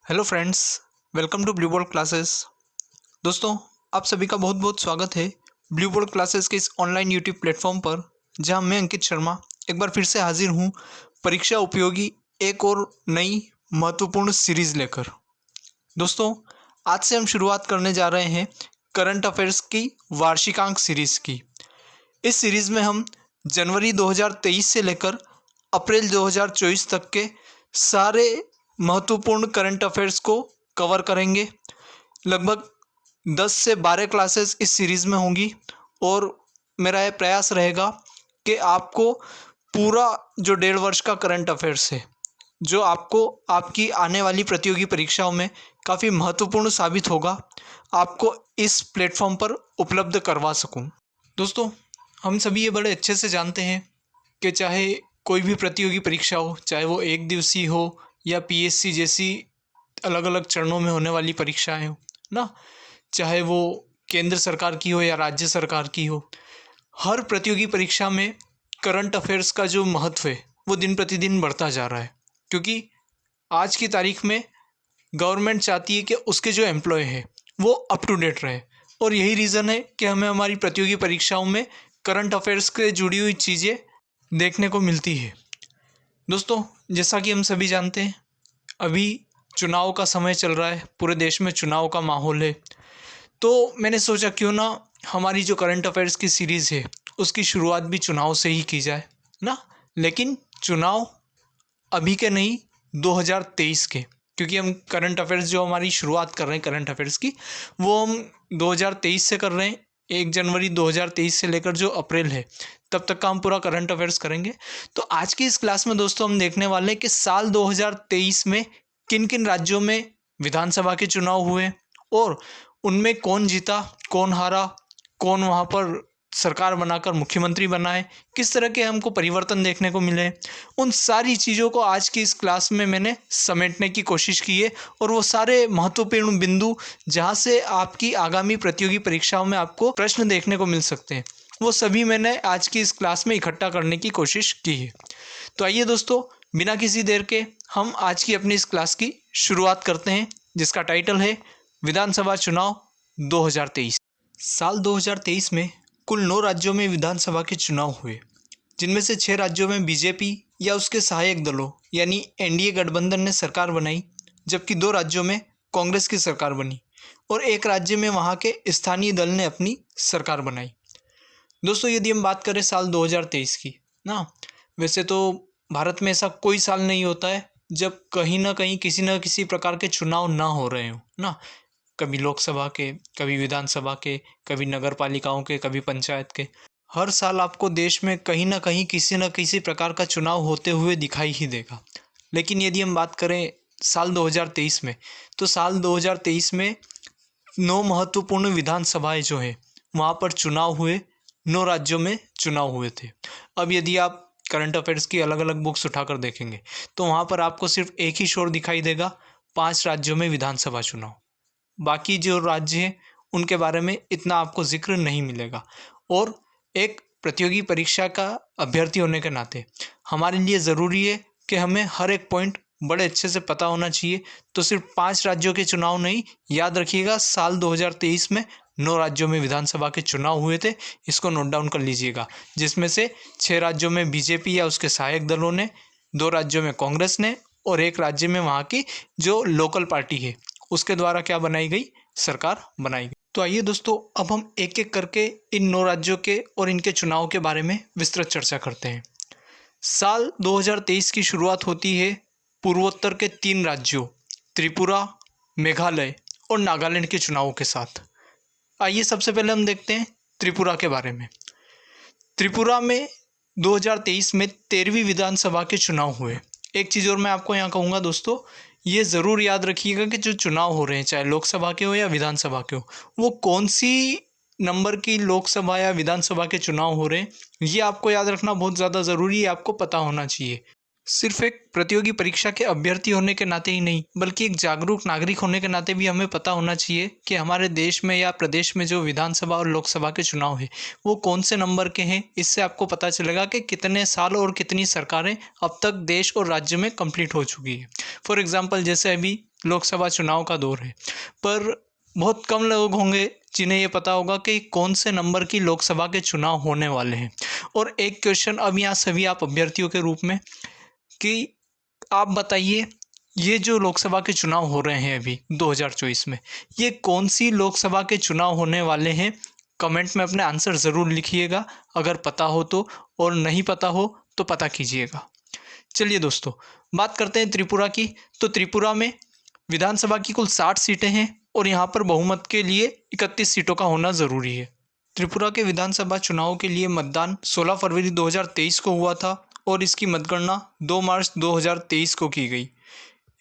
Hello friends, welcome to Blue Board Classes. दोस्तों, आप सभी का बहुत बहुत स्वागत है ब्लू बोर्ड क्लासेस के इस ऑनलाइन यूट्यूब प्लेटफॉर्म पर, जहां मैं अंकित शर्मा एक बार फिर से हाजिर हूं परीक्षा उपयोगी एक और नई महत्वपूर्ण सीरीज़ लेकर। दोस्तों, आज से हम शुरुआत करने जा रहे हैं करंट अफेयर्स की वार्षिकांक सीरीज़ की। इस सीरीज़ में हम जनवरी 2023 से लेकर अप्रैल 2024 तक के सारे महत्वपूर्ण करंट अफेयर्स को कवर करेंगे। लगभग 10 से 12 क्लासेस इस सीरीज़ में होंगी और मेरा यह प्रयास रहेगा कि आपको पूरा जो 1.5 वर्ष का करंट अफेयर्स है, जो आपको आपकी आने वाली प्रतियोगी परीक्षाओं में काफ़ी महत्वपूर्ण साबित होगा, आपको इस प्लेटफॉर्म पर उपलब्ध करवा सकूं। दोस्तों, हम सभी ये बड़े अच्छे से जानते हैं कि चाहे कोई भी प्रतियोगी परीक्षा हो, चाहे वो एक दिवसीय हो या पीएससी जैसी अलग अलग चरणों में होने वाली परीक्षाएं हो ना, चाहे वो केंद्र सरकार की हो या राज्य सरकार की हो, हर प्रतियोगी परीक्षा में करंट अफेयर्स का जो महत्व है वो दिन प्रतिदिन बढ़ता जा रहा है। क्योंकि आज की तारीख में गवर्नमेंट चाहती है कि उसके जो एम्प्लॉय हैं वो अप टू डेट रहे, और यही रीज़न है कि हमें हमारी प्रतियोगी परीक्षाओं में करंट अफेयर्स से जुड़ी हुई चीज़ें देखने को मिलती है। दोस्तों, जैसा कि हम सभी जानते हैं, अभी चुनाव का समय चल रहा है, पूरे देश में चुनाव का माहौल है। तो मैंने सोचा क्यों ना हमारी जो करंट अफेयर्स की सीरीज़ है उसकी शुरुआत भी चुनाव से ही की जाए ना। लेकिन चुनाव अभी के नहीं, 2023 के, क्योंकि हम करंट अफेयर्स जो हमारी शुरुआत कर रहे हैं करंट अफेयर्स की, वो हम 2023 से कर रहे हैं। 1 जनवरी 2023 से लेकर जो अप्रैल है तब तक का हम पूरा करंट अफेयर्स करेंगे। तो आज की इस क्लास में दोस्तों हम देखने वाले हैं कि साल 2023 में किन किन राज्यों में विधानसभा के चुनाव हुए और उनमें कौन जीता, कौन हारा, कौन वहाँ पर सरकार बनाकर मुख्यमंत्री बना है, किस तरह के हमको परिवर्तन देखने को मिले। उन सारी चीज़ों को आज की इस क्लास में मैंने समेटने की कोशिश की है, और वो सारे महत्वपूर्ण बिंदु जहाँ से आपकी आगामी प्रतियोगी परीक्षाओं में आपको प्रश्न देखने को मिल सकते हैं, वो सभी मैंने आज की इस क्लास में इकट्ठा करने की कोशिश की है। तो आइए दोस्तों, बिना किसी देर के हम आज की अपनी इस क्लास की शुरुआत करते हैं, जिसका टाइटल है विधानसभा चुनाव 2023। साल 2023 में कुल 9 राज्यों में विधानसभा के चुनाव हुए, जिनमें से 6 राज्यों में बीजेपी या उसके सहायक दलों यानी एनडीए गठबंधन ने सरकार बनाई, जबकि 2 राज्यों में कांग्रेस की सरकार बनी और एक राज्य में वहाँ के स्थानीय दल ने अपनी सरकार बनाई। दोस्तों, यदि हम बात करें साल 2023 की ना, वैसे तो भारत में ऐसा कोई साल नहीं होता है जब कहीं ना कहीं किसी न किसी प्रकार के चुनाव ना हो रहे हो ना। कभी लोकसभा के, कभी विधानसभा के, कभी नगर पालिकाओं के, कभी पंचायत के। हर साल आपको देश में कहीं ना कहीं किसी न किसी प्रकार का चुनाव होते हुए दिखाई ही देगा। लेकिन यदि हम बात करें साल 2023 में, तो साल 2023 में 9 महत्वपूर्ण विधानसभाएं जो हैं वहाँ पर चुनाव हुए, 9 राज्यों में चुनाव हुए थे। अब यदि आप करंट अफेयर्स की अलग अलग बुक्स उठाकर देखेंगे तो वहाँ पर आपको सिर्फ एक ही शोर दिखाई देगा, 5 राज्यों में विधानसभा चुनाव। बाकी जो राज्य हैं उनके बारे में इतना आपको जिक्र नहीं मिलेगा। और एक प्रतियोगी परीक्षा का अभ्यर्थी होने के नाते हमारे लिए ज़रूरी है कि हमें हर एक पॉइंट बड़े अच्छे से पता होना चाहिए। तो सिर्फ 5 राज्यों के चुनाव नहीं, याद रखिएगा साल 2023 में 9 राज्यों में विधानसभा के चुनाव हुए थे, इसको नोट डाउन कर लीजिएगा। जिसमें से 6 राज्यों में बीजेपी या उसके सहायक दलों ने, 2 राज्यों में कांग्रेस ने और एक राज्य में वहाँ की जो लोकल पार्टी है उसके द्वारा क्या बनाई गई, सरकार बनाई गई। तो आइए दोस्तों, अब हम एक एक करके इन 9 राज्यों के और इनके चुनाव के बारे में विस्तृत चर्चा करते हैं। साल 2023 की शुरुआत होती है पूर्वोत्तर के 3 राज्यों त्रिपुरा, मेघालय और नागालैंड के चुनावों के साथ। आइए सबसे पहले हम देखते हैं त्रिपुरा के बारे में। त्रिपुरा में 2023 में 13वीं विधानसभा के चुनाव हुए। एक चीज़ और मैं आपको यहाँ कहूँगा दोस्तों, ये ज़रूर याद रखिएगा कि जो चुनाव हो रहे हैं, चाहे लोकसभा के हो या विधानसभा के हो, वो कौन सी नंबर की लोकसभा या विधानसभा के चुनाव हो रहे हैं, ये आपको याद रखना बहुत ज़्यादा ज़रूरी है, आपको पता होना चाहिए। सिर्फ एक प्रतियोगी परीक्षा के अभ्यर्थी होने के नाते ही नहीं, बल्कि एक जागरूक नागरिक होने के नाते भी हमें पता होना चाहिए कि हमारे देश में या प्रदेश में जो विधानसभा और लोकसभा के चुनाव है वो कौन से नंबर के हैं। इससे आपको पता चलेगा कि कितने साल और कितनी सरकारें अब तक देश और राज्य में कंप्लीट हो चुकी है। फॉर एग्जांपल, जैसे अभी लोकसभा चुनाव का दौर है, पर बहुत कम लोग होंगे जिन्हें ये पता होगा कि कौन से नंबर की लोकसभा के चुनाव होने वाले हैं। और एक क्वेश्चन अब यहाँ सभी आप अभ्यर्थियों के रूप में कि आप बताइए, ये जो लोकसभा के चुनाव हो रहे हैं अभी 2024 में, ये कौन सी लोकसभा के चुनाव होने वाले हैं? कमेंट में अपने आंसर ज़रूर लिखिएगा अगर पता हो तो, और नहीं पता हो तो पता कीजिएगा। चलिए दोस्तों, बात करते हैं त्रिपुरा की। तो त्रिपुरा में विधानसभा की कुल 60 सीटें हैं और यहाँ पर बहुमत के लिए 31 सीटों का होना ज़रूरी है। त्रिपुरा के विधानसभा चुनाव के लिए मतदान 16 फरवरी 2023 को हुआ था और इसकी मतगणना 2 मार्च 2023 को की गई।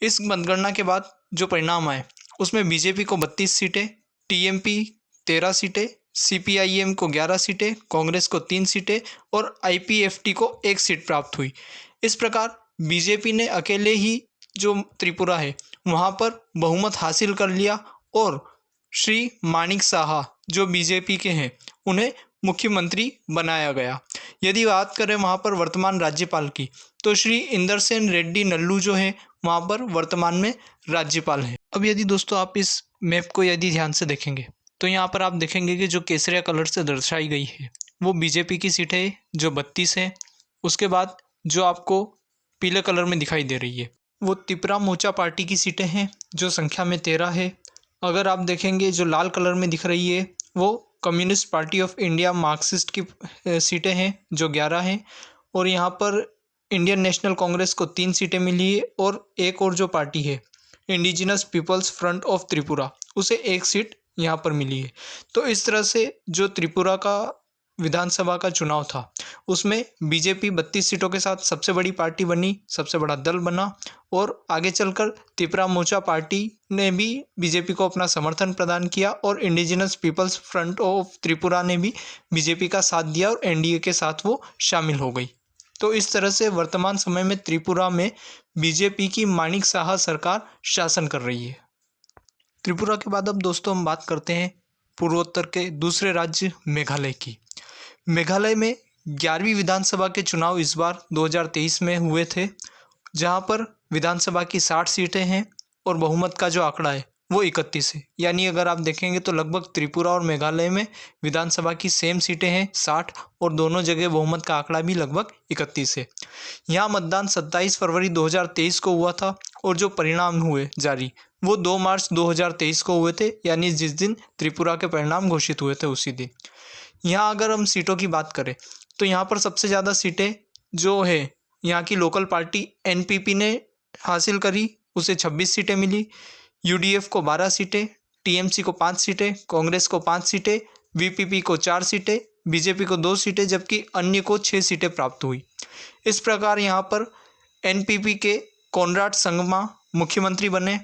इस मतगणना के बाद जो परिणाम आए उसमें बीजेपी को 32 सीटें, टीएमपी 13 सीटें, सीपीआईएम को 11 सीटें, कांग्रेस को 3 सीटें और आईपीएफटी को 1 सीट प्राप्त हुई। इस प्रकार बीजेपी ने अकेले ही जो त्रिपुरा है वहाँ पर बहुमत हासिल कर लिया और श्री मानिक साहा जो बीजेपी के हैं उन्हें मुख्यमंत्री बनाया गया। यदि बात करें वहाँ पर वर्तमान राज्यपाल की, तो श्री इंदरसेन रेड्डी नल्लू जो है वहाँ पर वर्तमान में राज्यपाल हैं। अब यदि दोस्तों आप इस मैप को यदि ध्यान से देखेंगे तो यहाँ पर आप देखेंगे कि जो केसरिया कलर से दर्शाई गई है वो बीजेपी की सीट है जो 32 है। उसके बाद जो आपको पीले कलर में दिखाई दे रही है वो त्रिपुरा मोर्चा पार्टी की सीटें हैं जो संख्या में 13 है। अगर आप देखेंगे जो लाल कलर में दिख रही है वो communist party of India Marxist की सीटें हैं जो 11 हैं। और यहाँ पर इंडियन नेशनल कांग्रेस को 3 सीटें मिली है और एक और जो पार्टी है Indigenous Peoples Front of Tripura उसे 1 सीट यहाँ पर मिली है। तो इस तरह से जो त्रिपुरा का विधानसभा का चुनाव था उसमें बीजेपी 32 सीटों के साथ सबसे बड़ी पार्टी बनी, सबसे बड़ा दल बना और आगे चलकर त्रिपुरा मोर्चा पार्टी ने भी बीजेपी को अपना समर्थन प्रदान किया और Indigenous Peoples Front of Tripura ने भी बीजेपी का साथ दिया और एनडीए के साथ वो शामिल हो गई। तो इस तरह से वर्तमान समय में त्रिपुरा में बीजेपी की मानिक साहा सरकार शासन कर रही है। त्रिपुरा के बाद अब दोस्तों हम बात करते हैं पूर्वोत्तर के दूसरे राज्य मेघालय की। मेघालय में 11वीं विधानसभा के चुनाव इस बार 2023 में हुए थे, जहां पर विधानसभा की 60 सीटें हैं और बहुमत का जो आंकड़ा है वो 31 है। यानी अगर आप देखेंगे तो लगभग त्रिपुरा और मेघालय में विधानसभा की सेम सीटें हैं 60 और दोनों जगह बहुमत का आंकड़ा भी लगभग 31 है। यहाँ मतदान 27 फरवरी 2023 को हुआ था और जो परिणाम हुए जारी वो 2 मार्च 2023 को हुए थे, यानी जिस दिन त्रिपुरा के परिणाम घोषित हुए थे उसी दिन। यहाँ अगर हम सीटों की बात करें तो यहाँ पर सबसे ज़्यादा सीटें जो है यहाँ की लोकल पार्टी एनपीपी ने हासिल करी, उसे 26 सीटें मिली। यूडीएफ को 12 सीटें, टीएमसी को 5 सीटें, कांग्रेस को 5 सीटें, वीपीपी को 4 सीटें, बीजेपी को 2 सीटें जबकि अन्य को 6 सीटें प्राप्त हुई। इस प्रकार यहाँ पर एनपीपी के कॉनराड संगमा मुख्यमंत्री बने।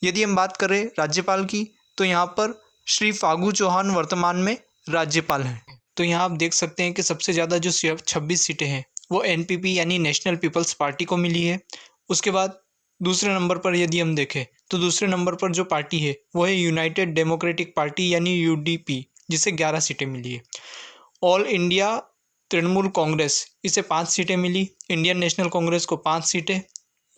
यदि हम बात करें राज्यपाल की तो यहाँ पर श्री फागू चौहान वर्तमान में राज्यपाल हैं। तो यहाँ आप देख सकते हैं कि सबसे ज़्यादा जो 26 सीटें हैं वो एनपीपी यानी नेशनल पीपल्स पार्टी को मिली है। उसके बाद दूसरे नंबर पर यदि हम देखें तो दूसरे नंबर पर जो पार्टी है वो है यूनाइटेड डेमोक्रेटिक पार्टी यानी यूडीपी, जिसे 11 सीटें मिली है। ऑल इंडिया तृणमूल कांग्रेस, इसे 5 सीटें मिली। इंडियन नेशनल कांग्रेस को 5 सीटें।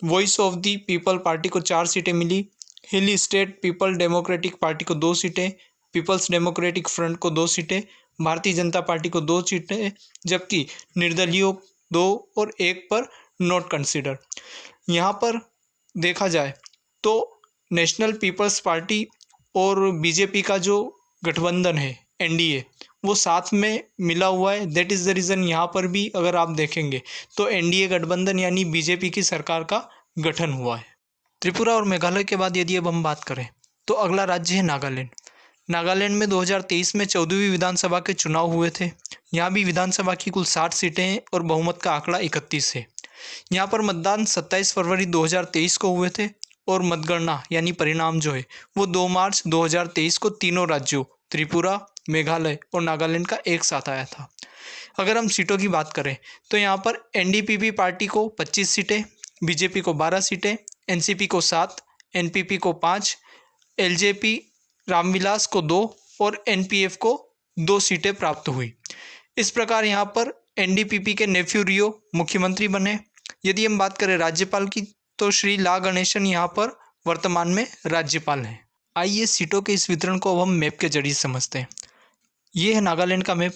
Voice of the people party को 4 सीटें मिली। Hill state people democratic party को 2 सीटें, पीपल्स डेमोक्रेटिक फ्रंट को 2 सीटें, भारतीय जनता पार्टी को 2 सीटें जबकि निर्दलीयों 2 और 1 पर नॉट कंसिडर। यहाँ पर देखा जाए तो नेशनल पीपल्स पार्टी और बीजेपी का जो गठबंधन है एनडीए वो साथ में मिला हुआ है। दैट इज़ द रीज़न यहाँ पर भी अगर आप देखेंगे तो एनडीए गठबंधन यानी बीजेपी की सरकार का गठन हुआ है। त्रिपुरा और मेघालय के बाद यदि अब हम बात करें तो अगला राज्य है नागालैंड। नागालैंड में 2023 में 14वीं विधानसभा के चुनाव हुए थे। यहाँ भी विधानसभा की कुल 60 सीटें हैं और बहुमत का आंकड़ा 31 है। यहाँ पर मतदान 27 फरवरी 2023 को हुए थे और मतगणना यानी परिणाम जो है वो 2 मार्च 2023 को तीनों राज्यों त्रिपुरा, मेघालय और नागालैंड का एक साथ आया था। अगर हम सीटों की बात करें तो यहाँ पर एनडीपीपी पार्टी को 25 सीटें, बीजेपी को 12 सीटें, एनसीपी को 7, एनपीपी को 5, एलजेपी रामविलास को 2 और एनपीएफ को 2 सीटें प्राप्त हुई। इस प्रकार यहाँ पर एनडीपीपी के नेफ्यू रियो मुख्यमंत्री बने। यदि हम बात करें राज्यपाल की तो श्री ला गणेशन यहाँ पर वर्तमान में राज्यपाल हैं। आइए सीटों के इस वितरण को अब हम मैप के जरिए समझते हैं। ये है नागालैंड का मैप।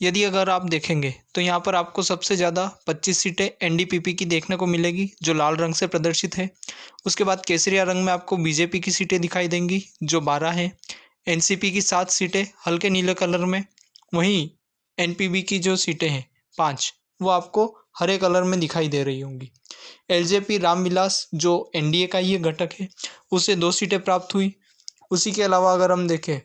यदि अगर आप देखेंगे तो यहाँ पर आपको सबसे ज़्यादा 25 सीटें एनडीपीपी की देखने को मिलेगी, जो लाल रंग से प्रदर्शित है। उसके बाद केसरिया रंग में आपको बीजेपी की सीटें दिखाई देंगी, जो 12 हैं। एनसीपी की 7 सीटें हल्के नीले कलर में। वहीं एनपीबी की जो सीटें हैं 5, वो आपको हरे कलर में दिखाई दे रही होंगी। एलजेपी रामविलास जो एनडीए का ही घटक है, उसे 2 सीटें प्राप्त हुई। उसी के अलावा अगर हम देखें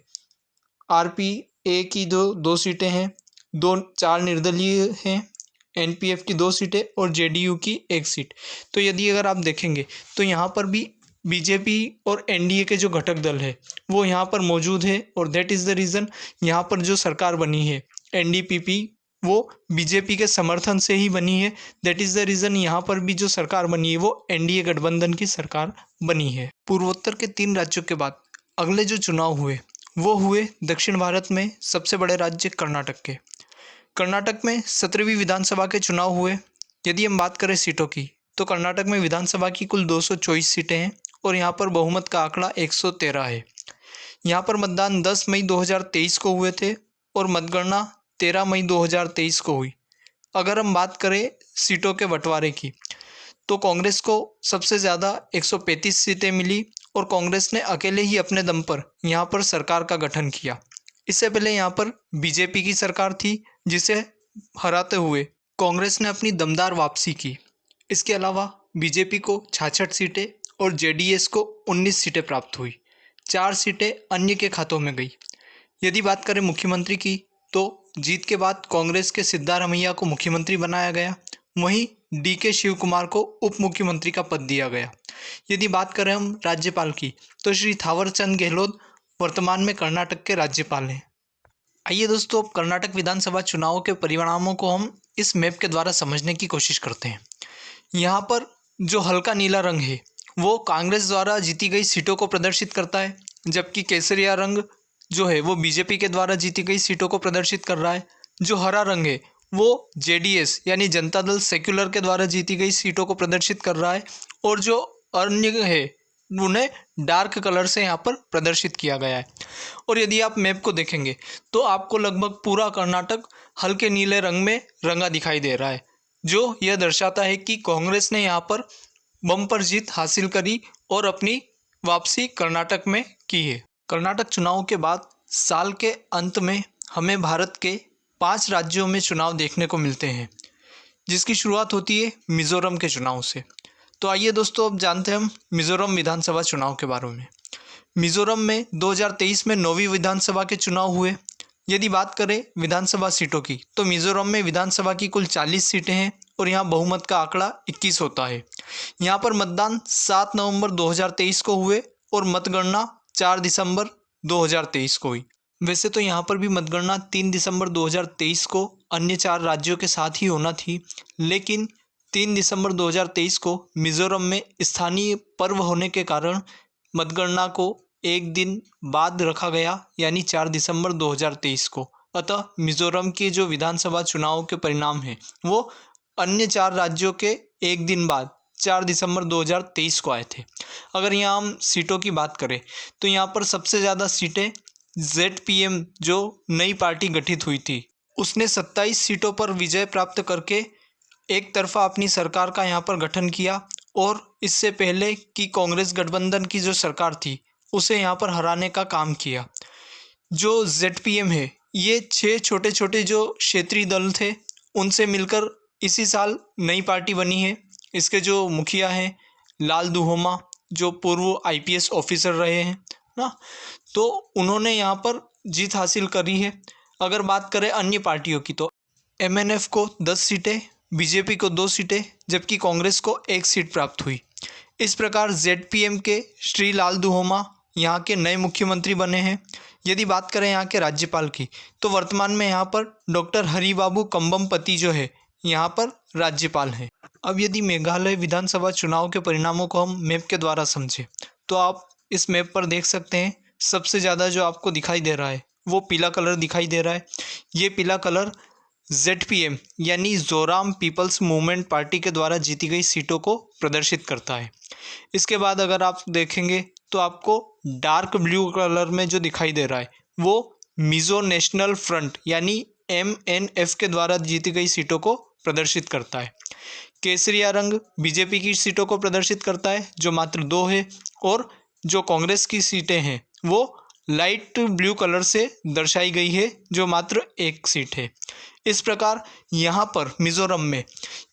आरपीए की जो 2 सीटें हैं, 4 निर्दलीय हैं। एनपीएफ की 2 सीटें और जेडीयू की 1 सीट। तो यदि अगर आप देखेंगे तो यहाँ पर भी बीजेपी और एनडीए के जो घटक दल है वो यहाँ पर मौजूद है, और दैट इज़ द रीज़न यहाँ पर जो सरकार बनी है एनडीपीपी, वो बीजेपी के समर्थन से ही बनी है। दैट इज़ द रीज़न यहाँ पर भी जो सरकार बनी है वो एनडीए गठबंधन की सरकार बनी है। पूर्वोत्तर के 3 राज्यों के बाद अगले जो चुनाव हुए वो हुए दक्षिण भारत में सबसे बड़े राज्य कर्नाटक के। कर्नाटक में 17वीं विधानसभा के चुनाव हुए। यदि हम बात करें सीटों की तो कर्नाटक में विधानसभा की कुल 224 सीटें हैं और यहाँ पर बहुमत का आंकड़ा 113 है। यहाँ पर मतदान 10 मई 2023 को हुए थे और मतगणना 13 मई 2023 को हुई। अगर हम बात करें सीटों के बंटवारे की तो कांग्रेस को सबसे ज़्यादा 135 सीटें मिली और कांग्रेस ने अकेले ही अपने दम पर यहाँ पर सरकार का गठन किया। इससे पहले यहाँ पर बीजेपी की सरकार थी, जिसे हराते हुए कांग्रेस ने अपनी दमदार वापसी की। इसके अलावा बीजेपी को 66 सीटें और जेडीएस को 19 सीटें प्राप्त हुई। 4 सीटें अन्य के खातों में गई। यदि बात करें मुख्यमंत्री की तो जीत के बाद कांग्रेस के सिद्धारमैया को मुख्यमंत्री बनाया गया, वहीं डीके शिव कुमार को उप मुख्यमंत्री का पद दिया गया। यदि बात करें हम राज्यपाल की तो श्री थावरचंद गहलोत वर्तमान में कर्नाटक के राज्यपाल हैं। आइए दोस्तों, अब कर्नाटक विधानसभा चुनावों के परिणामों को हम इस मैप के द्वारा समझने की कोशिश करते हैं। यहाँ पर जो हल्का नीला रंग है वो कांग्रेस द्वारा जीती गई सीटों को प्रदर्शित करता है, जबकि केसरिया रंग जो है वो बीजेपी के द्वारा जीती गई सीटों को प्रदर्शित कर रहा है। जो हरा रंग है वो जेडीएस यानी जनता दल सेक्युलर के द्वारा जीती गई सीटों को प्रदर्शित कर रहा है, और जो अन्य है उन्हें डार्क कलर से यहाँ पर प्रदर्शित किया गया है। और यदि आप मैप को देखेंगे तो आपको लगभग पूरा कर्नाटक हल्के नीले रंग में रंगा दिखाई दे रहा है, जो यह दर्शाता है कि कांग्रेस ने यहाँ पर बम्पर जीत हासिल करी और अपनी वापसी कर्नाटक में की है। कर्नाटक चुनाव के बाद साल के अंत में हमें भारत के 5 राज्यों में चुनाव देखने को मिलते हैं, जिसकी शुरुआत होती है मिज़ोरम के चुनाव से। तो आइए दोस्तों, अब जानते हैं हम मिज़ोरम विधानसभा चुनाव के बारे में। मिज़ोरम में 2023 में 9वीं विधानसभा के चुनाव हुए। यदि बात करें विधानसभा सीटों की तो मिज़ोरम में विधानसभा की कुल 40 सीटें हैं और यहाँ बहुमत का आंकड़ा 21 होता है। यहाँ पर मतदान 7 नवंबर 2023 को हुए और मतगणना 4 दिसंबर 2023 को हुई। वैसे तो यहाँ पर भी मतगणना 3 दिसंबर 2023 को अन्य 4 राज्यों के साथ ही होना थी, लेकिन 3 दिसंबर 2023 को मिज़ोरम में स्थानीय पर्व होने के कारण मतगणना को एक दिन बाद रखा गया, यानी 4 दिसंबर 2023 को। अतः मिज़ोरम के जो विधानसभा चुनाव के परिणाम हैं वो अन्य 4 राज्यों के एक दिन बाद 4 दिसंबर 2023 को आए थे। अगर यहाँ हम सीटों की बात करें तो यहाँ पर सबसे ज़्यादा सीटें ZPM जो नई पार्टी गठित हुई थी उसने 27 सीटों पर विजय प्राप्त करके एक तरफा अपनी सरकार का यहाँ पर गठन किया, और इससे पहले कि कांग्रेस गठबंधन की जो सरकार थी उसे यहाँ पर हराने का काम किया। जो ZPM है ये 6 छोटे छोटे जो क्षेत्रीय दल थे उनसे मिलकर इसी साल नई पार्टी बनी है। इसके जो मुखिया हैं लाल दुहोमा, जो पूर्व IPS ऑफिसर रहे हैं ना, तो उन्होंने यहाँ पर जीत हासिल करी है। अगर बात करें अन्य पार्टियों की तो MNF को 10 सीटें, बीजेपी को 2 सीटें, जबकि कांग्रेस को 1 सीट प्राप्त हुई। इस प्रकार ZPM के श्री लाल दुहोमा यहाँ के नए मुख्यमंत्री बने हैं। यदि बात करें यहाँ के राज्यपाल की तो वर्तमान में यहाँ पर डॉक्टर हरिबाबू कंबमपति जो है यहाँ पर राज्यपाल हैं। अब यदि मेघालय विधानसभा चुनाव के परिणामों को हम मैप के द्वारा समझें तो आप इस मैप पर देख सकते हैं सबसे ज़्यादा जो आपको दिखाई दे रहा है वो पीला कलर दिखाई दे रहा है। ये पीला कलर ZPM यानी जोराम पीपल्स मूवमेंट पार्टी के द्वारा जीती गई सीटों को प्रदर्शित करता है। इसके बाद अगर आप देखेंगे तो आपको डार्क ब्लू कलर में जो दिखाई दे रहा है वो मिजो नेशनल फ्रंट यानी MNF के द्वारा जीती गई सीटों को प्रदर्शित करता है। केसरिया रंग बीजेपी की सीटों को प्रदर्शित करता है जो मात्र 2 है, और जो कांग्रेस की सीटें हैं वो लाइट ब्लू कलर से दर्शाई गई है जो मात्र 1 सीट है। इस प्रकार यहाँ पर मिजोरम में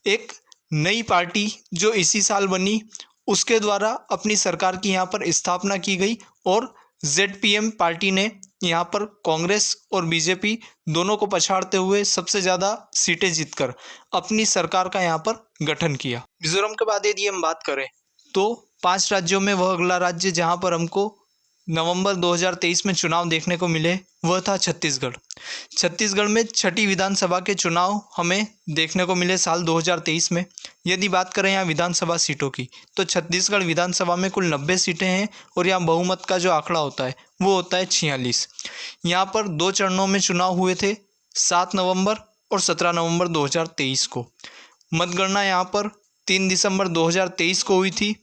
एक नई पार्टी जो इसी साल बनी उसके द्वारा अपनी सरकार की यहाँ पर स्थापना की गई, और ZPM पार्टी ने यहाँ पर कांग्रेस और बीजेपी दोनों को पछाड़ते हुए सबसे ज़्यादा सीटें जीतकर अपनी सरकार का यहाँ पर गठन किया। मिजोरम के बाद यदि हम बात करें तो 5 राज्यों में वह अगला राज्य जहाँ पर हमको नवंबर 2023 में चुनाव देखने को मिले वह था छत्तीसगढ़। छत्तीसगढ़ में छठी विधानसभा के चुनाव हमें देखने को मिले साल 2023 में। यदि बात करें यहाँ विधानसभा सीटों की तो छत्तीसगढ़ विधानसभा में कुल 90 सीटें हैं और यहाँ बहुमत का जो आंकड़ा होता है वो होता है 46। यहाँ पर 2 चरणों में चुनाव हुए थे, 7 नवंबर और 17 नवंबर 2023 को। मतगणना यहाँ पर 3 दिसंबर 2023 को हुई थी।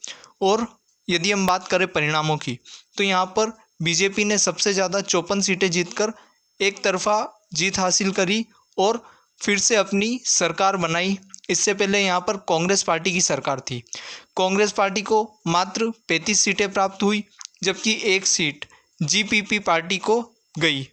और यदि हम बात करें परिणामों की तो यहाँ पर बीजेपी ने सबसे ज़्यादा 54 सीटें जीतकर एक तरफा जीत हासिल करी और फिर से अपनी सरकार बनाई। इससे पहले यहाँ पर कांग्रेस पार्टी की सरकार थी। कांग्रेस पार्टी को मात्र 35 सीटें प्राप्त हुई जबकि 1 सीट GPP पार्टी को गई।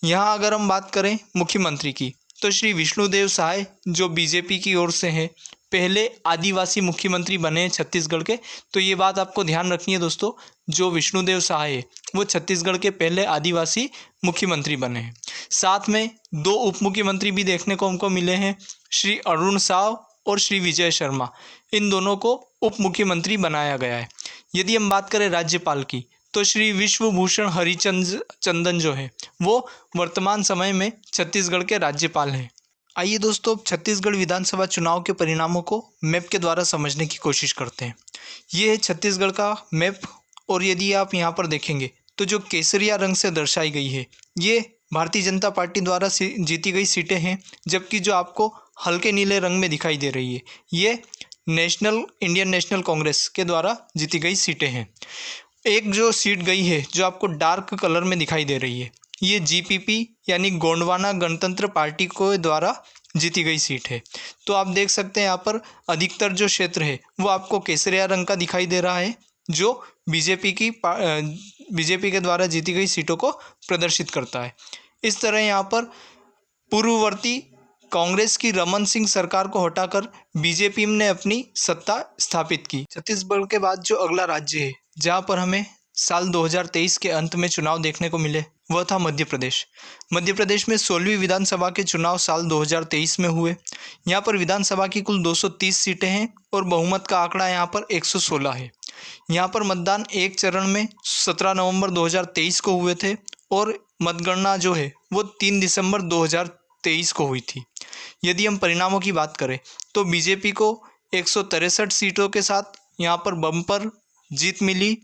यहाँ अगर हम बात करें मुख्यमंत्री की तो श्री विष्णुदेव साय जो बीजेपी की ओर से हैं पहले आदिवासी मुख्यमंत्री बने हैं छत्तीसगढ़ के। तो ये बात आपको ध्यान रखनी है दोस्तों, जो विष्णुदेव साय है वो छत्तीसगढ़ के पहले आदिवासी मुख्यमंत्री बने हैं। साथ में 2 उप मुख्यमंत्री भी देखने को हमको मिले हैं, श्री अरुण साव और श्री विजय शर्मा। इन दोनों को उप मुख्यमंत्री बनाया गया है। यदि हम बात करें राज्यपाल की तो श्री विश्वभूषण हरिचंदन जो है वो वर्तमान समय में छत्तीसगढ़ के राज्यपाल हैं। आइए दोस्तों अब छत्तीसगढ़ विधानसभा चुनाव के परिणामों को मैप के द्वारा समझने की कोशिश करते हैं। ये है छत्तीसगढ़ का मैप, और यदि आप यहाँ पर देखेंगे तो जो केसरिया रंग से दर्शाई गई है ये भारतीय जनता पार्टी द्वारा जीती गई सीटें हैं, जबकि जो आपको हल्के नीले रंग में दिखाई दे रही है ये इंडियन नेशनल कांग्रेस के द्वारा जीती गई सीटें हैं। एक जो सीट गई है जो आपको डार्क कलर में दिखाई दे रही है ये GPP यानी गोंडवाना गणतंत्र पार्टी को द्वारा जीती गई सीट है। तो आप देख सकते हैं यहाँ पर अधिकतर जो क्षेत्र है वो आपको केसरिया रंग का दिखाई दे रहा है जो बीजेपी के द्वारा जीती गई सीटों को प्रदर्शित करता है। इस तरह यहाँ पर पूर्ववर्ती कांग्रेस की रमन सिंह सरकार को हटाकर बीजेपी ने अपनी सत्ता स्थापित की। छत्तीसगढ़ के बाद जो अगला राज्य है जहाँ पर हमें साल 2023 के अंत में चुनाव देखने को मिले वह था मध्य प्रदेश। मध्य प्रदेश में 16वीं विधानसभा के चुनाव साल 2023 में हुए। यहाँ पर विधानसभा की कुल 230 सीटें हैं और बहुमत का आंकड़ा यहाँ पर 116 है। यहाँ पर मतदान एक चरण में 17 नवंबर 2023 को हुए थे और मतगणना जो है वो 3 दिसंबर 2023 को हुई थी। यदि हम परिणामों की बात करें तो बीजेपी को 163 सीटों के साथ यहाँ पर बम्पर जीत मिली,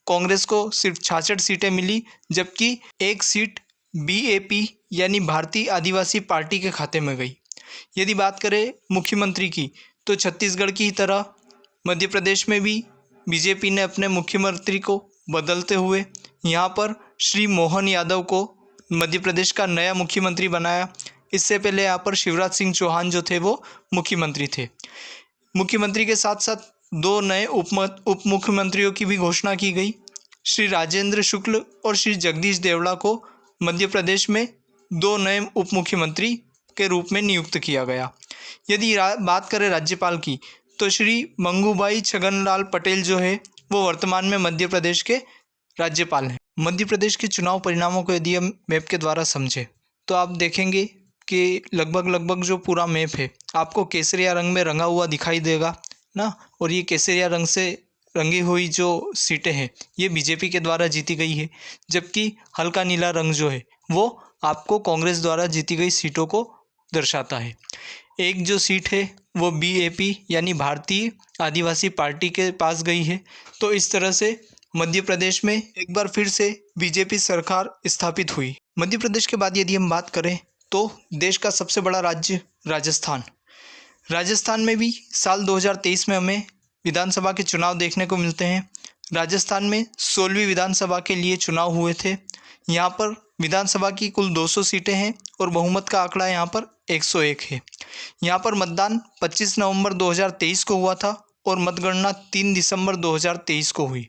कांग्रेस को सिर्फ 66 सीटें मिली, जबकि 1 सीट BAP यानी भारतीय आदिवासी पार्टी के खाते में गई। यदि बात करें मुख्यमंत्री की तो छत्तीसगढ़ की तरह मध्य प्रदेश में भी बीजेपी ने अपने मुख्यमंत्री को बदलते हुए यहाँ पर श्री मोहन यादव को मध्य प्रदेश का नया मुख्यमंत्री बनाया। इससे पहले यहाँ पर शिवराज सिंह चौहान जो थे वो मुख्यमंत्री थे। मुख्यमंत्री के साथ साथ 2 नए उप मुख्यमंत्रियों की भी घोषणा की गई। श्री राजेंद्र शुक्ल और श्री जगदीश देवड़ा को मध्य प्रदेश में 2 नए उप मुख्यमंत्री के रूप में नियुक्त किया गया। यदि बात करें राज्यपाल की तो श्री मंगूभाई छगनलाल पटेल जो है वो वर्तमान में मध्य प्रदेश के राज्यपाल हैं। मध्य प्रदेश के चुनाव परिणामों को यदि हम मैप के द्वारा समझें तो आप देखेंगे कि लगभग जो पूरा मैप है आपको केसरिया रंग में रंगा हुआ दिखाई देगा ना, और ये केसरिया रंग से रंगी हुई जो सीटें हैं ये बीजेपी के द्वारा जीती गई है, जबकि हल्का नीला रंग जो है वो आपको कांग्रेस द्वारा जीती गई सीटों को दर्शाता है। एक जो सीट है वो BAP यानी भारतीय आदिवासी पार्टी के पास गई है। तो इस तरह से मध्य प्रदेश में एक बार फिर से बीजेपी सरकार स्थापित हुई। मध्य प्रदेश के बाद यदि हम बात करें तो देश का सबसे बड़ा राज्य राजस्थान। राजस्थान में भी साल 2023 में हमें विधानसभा के चुनाव देखने को मिलते हैं। राजस्थान में 16वीं विधानसभा के लिए चुनाव हुए थे। यहाँ पर विधानसभा की कुल 200 सीटें हैं और बहुमत का आंकड़ा यहाँ पर 101 है। यहाँ पर मतदान 25 नवंबर 2023 को हुआ था और मतगणना 3 दिसंबर 2023 को हुई।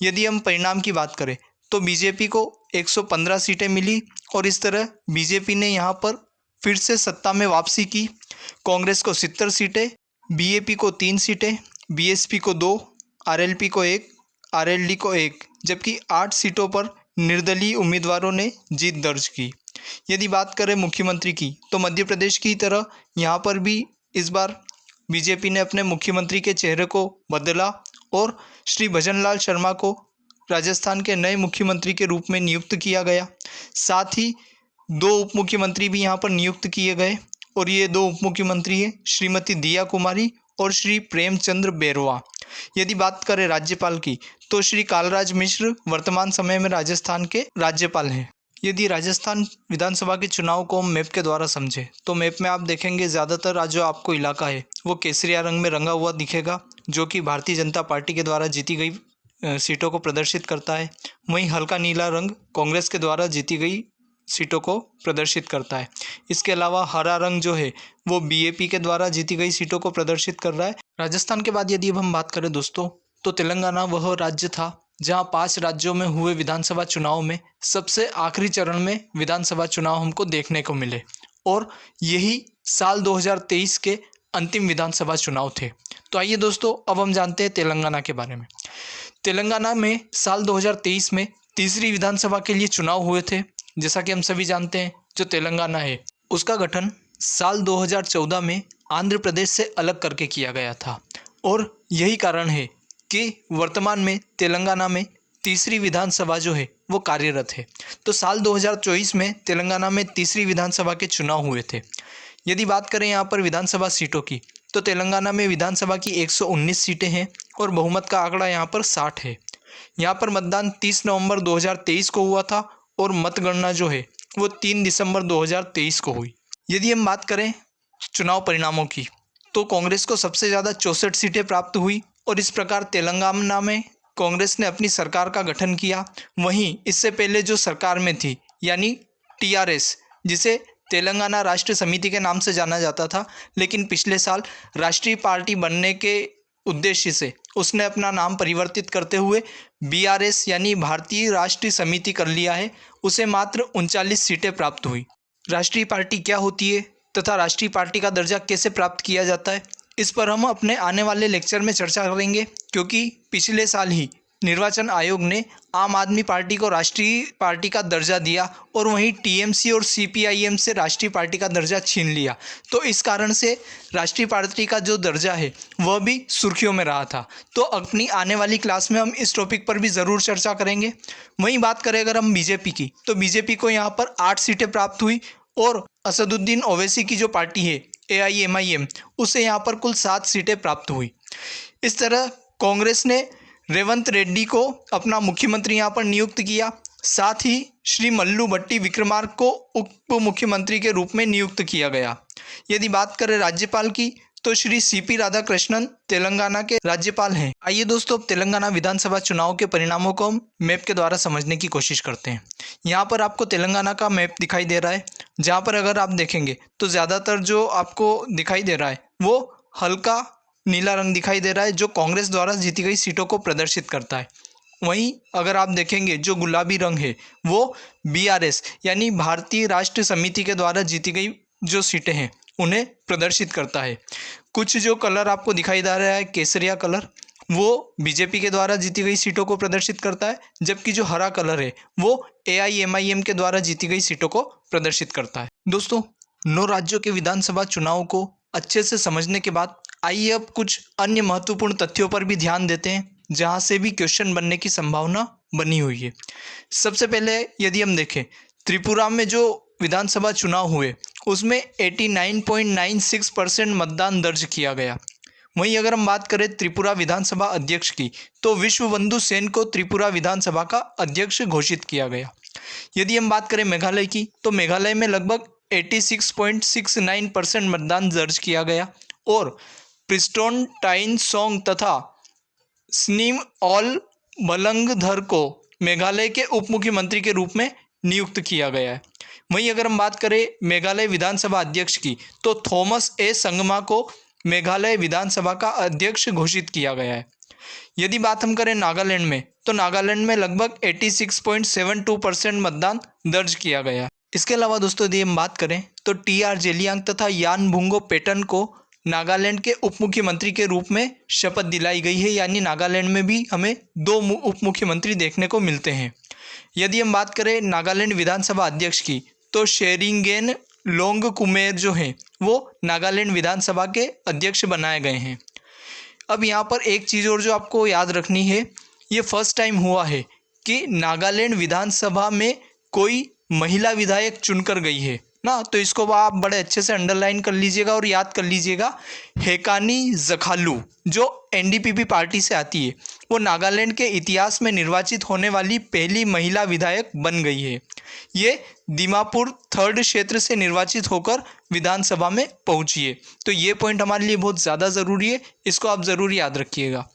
यदि हम परिणाम की बात करें तो बीजेपी को 115 सीटें मिली और इस तरह बीजेपी ने यहाँ पर फिर से सत्ता में वापसी की। कांग्रेस को 70 सीटें, बीएपी को 3 सीटें, बीएसपी को 2, आरएलपी को 1, आरएलडी को 1, जबकि 8 सीटों पर निर्दलीय उम्मीदवारों ने जीत दर्ज की। यदि बात करें मुख्यमंत्री की तो मध्य प्रदेश की तरह यहाँ पर भी इस बार बीजेपी ने अपने मुख्यमंत्री के चेहरे को बदला और श्री भजनलाल शर्मा को राजस्थान के नए मुख्यमंत्री के रूप में नियुक्त किया गया। साथ ही 2 उप मुख्यमंत्री भी यहाँ पर नियुक्त किए गए और ये 2 उप मुख्यमंत्री हैं श्रीमती दिया कुमारी और श्री प्रेमचंद्र बैरवा। यदि बात करें राज्यपाल की तो श्री कालराज मिश्र वर्तमान समय में राजस्थान के राज्यपाल हैं। यदि राजस्थान विधानसभा के चुनाव को हम मैप के द्वारा समझें तो मैप में आप देखेंगे ज़्यादातर जो आपको इलाका है वो केसरिया रंग में रंगा हुआ दिखेगा, जो कि भारतीय जनता पार्टी के द्वारा जीती गई सीटों को प्रदर्शित करता है। वहीं हल्का नीला रंग कांग्रेस के द्वारा जीती गई सीटों को प्रदर्शित करता है। इसके अलावा हरा रंग जो है वो बीएपी के द्वारा जीती गई सीटों को प्रदर्शित कर रहा है। राजस्थान के बाद यदि अब हम बात करें दोस्तों तो तेलंगाना वह राज्य था जहां 5 राज्यों में हुए विधानसभा चुनाव में सबसे आखिरी चरण में विधानसभा चुनाव हमको देखने को मिले और यही साल 2023 के अंतिम विधानसभा चुनाव थे। तो आइए दोस्तों अब हम जानते हैं तेलंगाना के बारे में। तेलंगाना में साल 2023 में तीसरी विधानसभा के लिए चुनाव हुए थे। जैसा कि हम सभी जानते हैं जो तेलंगाना है उसका गठन साल 2014 में आंध्र प्रदेश से अलग करके किया गया था और यही कारण है कि वर्तमान में तेलंगाना में तीसरी विधानसभा जो है वो कार्यरत है। तो साल 2024 में तेलंगाना में तीसरी विधानसभा के चुनाव हुए थे। यदि बात करें यहाँ पर विधानसभा सीटों की तो तेलंगाना में विधानसभा की 119 सीटें हैं और बहुमत का आंकड़ा यहाँ पर 60 है। यहाँ पर मतदान 30 नवंबर 2023 को हुआ था और मतगणना जो है वो 3 दिसंबर 2023 को हुई। यदि हम बात करें चुनाव परिणामों की तो कांग्रेस को सबसे ज़्यादा 64 सीटें प्राप्त हुई और इस प्रकार तेलंगाना में कांग्रेस ने अपनी सरकार का गठन किया। वहीं इससे पहले जो सरकार में थी यानी टीआरएस, जिसे तेलंगाना राष्ट्र समिति के नाम से जाना जाता था, लेकिन पिछले साल राष्ट्रीय पार्टी बनने के उद्देश्य से उसने अपना नाम परिवर्तित करते हुए बीआरएस यानी भारतीय राष्ट्रीय समिति कर लिया है। उसे मात्र 39 सीटें प्राप्त हुई। राष्ट्रीय पार्टी क्या होती है तथा राष्ट्रीय पार्टी का दर्जा कैसे प्राप्त किया जाता है, इस पर हम अपने आने वाले लेक्चर में चर्चा करेंगे, क्योंकि पिछले साल ही निर्वाचन आयोग ने आम आदमी पार्टी को राष्ट्रीय पार्टी का दर्जा दिया और वहीं टीएमसी और सीपीआईएम से राष्ट्रीय पार्टी का दर्जा छीन लिया। तो इस कारण से राष्ट्रीय पार्टी का जो दर्जा है वह भी सुर्खियों में रहा था। तो अपनी आने वाली क्लास में हम इस टॉपिक पर भी ज़रूर चर्चा करेंगे। वहीं बात करें अगर हम बीजेपी की तो बीजेपी को यहाँ पर 8 सीटें प्राप्त हुई और असदुद्दीन ओवैसी की जो पार्टी है AIMIM उसे यहाँ पर कुल 7 सीटें प्राप्त हुई। इस तरह कांग्रेस ने रेवंत रेड्डी को अपना मुख्यमंत्री यहाँ पर नियुक्त किया। साथ ही श्री मल्लू भट्टी विक्रमार्क को उप मुख्यमंत्री के रूप में नियुक्त किया गया। यदि बात करें राज्यपाल की तो श्री CP राधाकृष्णन तेलंगाना के राज्यपाल हैं। आइए दोस्तों अब तेलंगाना विधानसभा चुनाव के परिणामों को हम मैप के द्वारा समझने की कोशिश करते हैं। यहाँ पर आपको तेलंगाना का मैप दिखाई दे रहा है, जहाँ पर अगर आप देखेंगे तो ज़्यादातर जो आपको दिखाई दे रहा है वो हल्का नीला रंग दिखाई दे रहा है, जो कांग्रेस द्वारा जीती गई सीटों को प्रदर्शित करता है। वहीं अगर आप देखेंगे जो गुलाबी रंग है वो BRS यानी भारतीय राष्ट्र समिति के द्वारा जीती गई जो सीटें हैं उन्हें प्रदर्शित करता है। कुछ जो कलर आपको दिखाई दे रहा है केसरिया कलर, वो बीजेपी के द्वारा जीती गई सीटों को प्रदर्शित करता है, जबकि जो हरा कलर है वो AIMIM के द्वारा जीती गई सीटों को प्रदर्शित करता है। दोस्तों 9 राज्यों के विधानसभा चुनाव को अच्छे से समझने के बाद आइए अब कुछ अन्य महत्वपूर्ण तथ्यों पर भी ध्यान देते हैं, जहां से भी क्वेश्चन बनने की संभावना बनी हुई है। सबसे पहले यदि हम देखें त्रिपुरा में जो विधानसभा चुनाव हुए उसमें 89.96% मतदान दर्ज किया गया। वहीं अगर हम बात करें त्रिपुरा विधानसभा अध्यक्ष की तो विश्वबंधु सेन को त्रिपुरा विधानसभा का अध्यक्ष घोषित किया गया। यदि हम बात करें मेघालय की तो मेघालय में लगभग 86.69% मतदान दर्ज किया गया और प्रिस्टोन टाइन सोंग तथा स्नीम ऑल मलंगधर को मेघालय के उप मुख्यमंत्री के रूप में नियुक्त किया गया है। वहीं अगर हम बात करें मेघालय विधानसभा अध्यक्ष की, तो थॉमस ए संगमा को मेघालय विधानसभा का अध्यक्ष घोषित किया गया है। यदि बात हम करें नागालैंड में, तो नागालैंड में लगभग 86.72% मतदान दर्ज किया गया है। इसके अलावा दोस्तों यदि हम बात करें तो टी.आर. जेलियांग तथा यानबुंगो पेटन को नागालैंड के उप मुख्यमंत्री के रूप में शपथ दिलाई गई है, यानी नागालैंड में भी हमें 2 उप मुख्यमंत्री देखने को मिलते हैं। यदि हम बात करें नागालैंड विधानसभा अध्यक्ष की, तो शेरिंगेन लोंगकुमेर जो हैं वो नागालैंड विधानसभा के अध्यक्ष बनाए गए हैं। अब यहाँ पर एक चीज़ और जो आपको याद रखनी है, ये फर्स्ट टाइम हुआ है कि नागालैंड विधानसभा में कोई महिला विधायक चुनकर गई है ना, तो इसको आप बड़े अच्छे से अंडरलाइन कर लीजिएगा और याद कर लीजिएगा। हेकानी जखालू जो एनडीपीपी पार्टी से आती है, वो नागालैंड के इतिहास में निर्वाचित होने वाली पहली महिला विधायक बन गई है। ये दीमापुर 3rd क्षेत्र से निर्वाचित होकर विधानसभा में पहुंची है। तो ये पॉइंट हमारे लिए बहुत ज़्यादा ज़रूरी है, इसको आप ज़रूर याद रखिएगा।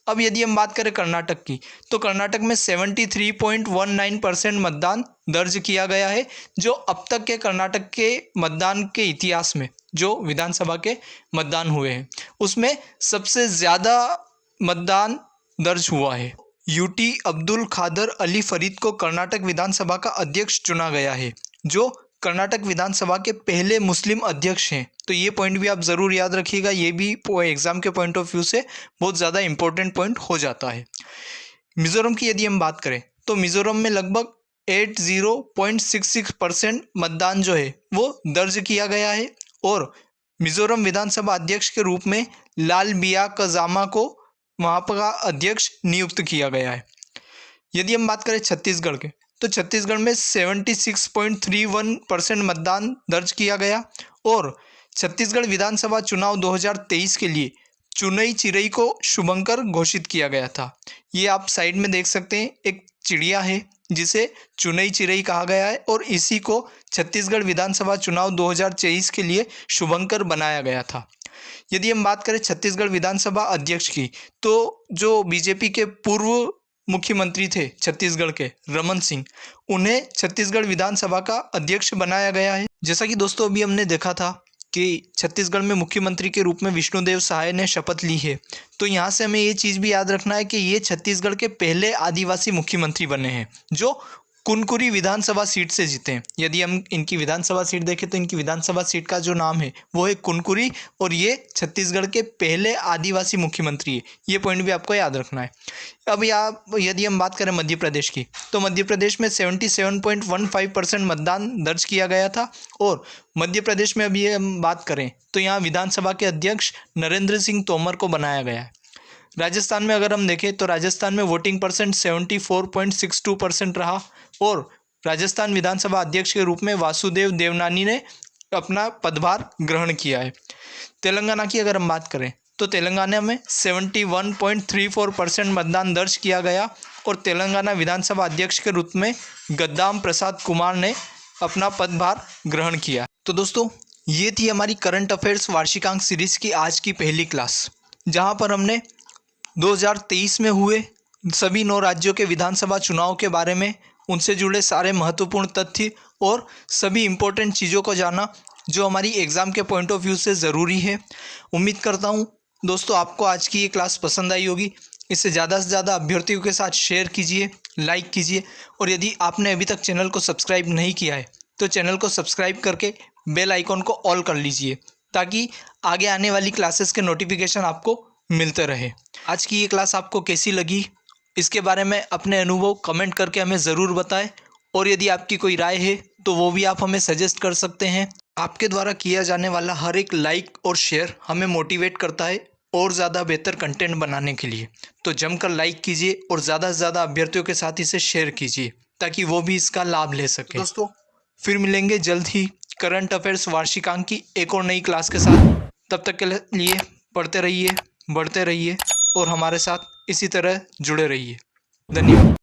अब यदि हम बात करें कर्नाटक की, तो कर्नाटक में 73.19% मतदान दर्ज किया गया है, जो अब तक के कर्नाटक के मतदान के इतिहास में जो विधानसभा के मतदान हुए हैं उसमें सबसे ज़्यादा मतदान दर्ज हुआ है। यूटी अब्दुल खादर अली फरीद को कर्नाटक विधानसभा का अध्यक्ष चुना गया है, जो कर्नाटक विधानसभा के पहले मुस्लिम अध्यक्ष हैं। तो ये पॉइंट भी आप ज़रूर याद रखिएगा, ये भी एग्ज़ाम के पॉइंट ऑफ व्यू से बहुत ज़्यादा इंपॉर्टेंट पॉइंट हो जाता है। मिज़ोरम की यदि हम बात करें, तो मिज़ोरम में लगभग 80.66% मतदान जो है वो दर्ज किया गया है और मिज़ोरम विधानसभा अध्यक्ष के रूप में लाल बिया कजामा को वहाँ पर का अध्यक्ष नियुक्त किया गया है। यदि हम बात करें छत्तीसगढ़ के, तो छत्तीसगढ़ में 76.31% मतदान दर्ज किया गया और छत्तीसगढ़ विधानसभा चुनाव 2023 के लिए चुनई चिरई को शुभंकर घोषित किया गया था। ये आप साइड में देख सकते हैं, एक चिड़िया है जिसे चुनई चिरई कहा गया है और इसी को छत्तीसगढ़ विधानसभा चुनाव 2023 के लिए शुभंकर बनाया गया था। यदि हम बात करें छत्तीसगढ़ विधानसभा अध्यक्ष की, तो जो बीजेपी के पूर्व मुख्यमंत्री थे छत्तीसगढ़ के रमन सिंह, उन्हें छत्तीसगढ़ विधानसभा का अध्यक्ष बनाया गया है। जैसा कि दोस्तों अभी हमने देखा था कि छत्तीसगढ़ में मुख्यमंत्री के रूप में विष्णुदेव साय ने शपथ ली है, तो यहाँ से हमें ये चीज़ भी याद रखना है कि ये छत्तीसगढ़ के पहले आदिवासी मुख्यमंत्री बने हैं जो कुनकुरी विधानसभा सीट से जीते हैं। यदि हम इनकी विधानसभा सीट देखें तो इनकी विधानसभा सीट का जो नाम है वो है कुनकुरी और ये छत्तीसगढ़ के पहले आदिवासी मुख्यमंत्री है। ये पॉइंट भी आपको याद रखना है। अब यदि हम बात करें मध्य प्रदेश की, तो मध्य प्रदेश में 77.15% मतदान दर्ज किया गया था और मध्य प्रदेश में अभी हम बात करें तो यहाँ विधानसभा के अध्यक्ष नरेंद्र सिंह तोमर को बनाया गया है। राजस्थान में अगर हम देखें तो राजस्थान में वोटिंग परसेंट 74.62% रहा और राजस्थान विधानसभा अध्यक्ष के रूप में वासुदेव देवनानी ने अपना पदभार ग्रहण किया है। तेलंगाना की अगर हम बात करें तो तेलंगाना में 71.34% मतदान दर्ज किया गया और तेलंगाना विधानसभा अध्यक्ष के रूप में गद्दाम प्रसाद कुमार ने अपना पदभार ग्रहण किया। तो दोस्तों ये थी हमारी करंट अफेयर्स वार्षिकांक सीरीज़ की आज की पहली क्लास, जहाँ पर हमने 2023 में हुए सभी 9 राज्यों के विधानसभा चुनाव के बारे में, उनसे जुड़े सारे महत्वपूर्ण तथ्य और सभी इम्पोर्टेंट चीज़ों को जाना जो हमारी एग्ज़ाम के पॉइंट ऑफ व्यू से ज़रूरी है। उम्मीद करता हूँ दोस्तों आपको आज की ये क्लास पसंद आई होगी। इसे ज़्यादा से ज़्यादा अभ्यर्थियों के साथ शेयर कीजिए, लाइक कीजिए और यदि आपने अभी तक चैनल को सब्सक्राइब नहीं किया है तो चैनल को सब्सक्राइब करके बेल आइकॉन को ऑल कर लीजिए ताकि आगे आने वाली क्लासेस के नोटिफिकेशन आपको मिलते रहे। आज की ये क्लास आपको कैसी लगी इसके बारे में अपने अनुभव कमेंट करके हमें ज़रूर बताएं और यदि आपकी कोई राय है तो वो भी आप हमें सजेस्ट कर सकते हैं। आपके द्वारा किया जाने वाला हर एक लाइक और शेयर हमें मोटिवेट करता है और ज़्यादा बेहतर कंटेंट बनाने के लिए। तो जमकर लाइक कीजिए और ज़्यादा से ज़्यादा अभ्यर्थियों के साथ इसे शेयर कीजिए ताकि वो भी इसका लाभ ले सकें। दोस्तों फिर मिलेंगे जल्द ही करंट अफेयर्स वार्षिकांक की एक और नई क्लास के साथ। तब तक के लिए पढ़ते रहिए, बढ़ते रहिए और हमारे साथ इसी तरह जुड़े रहिए। धन्यवाद।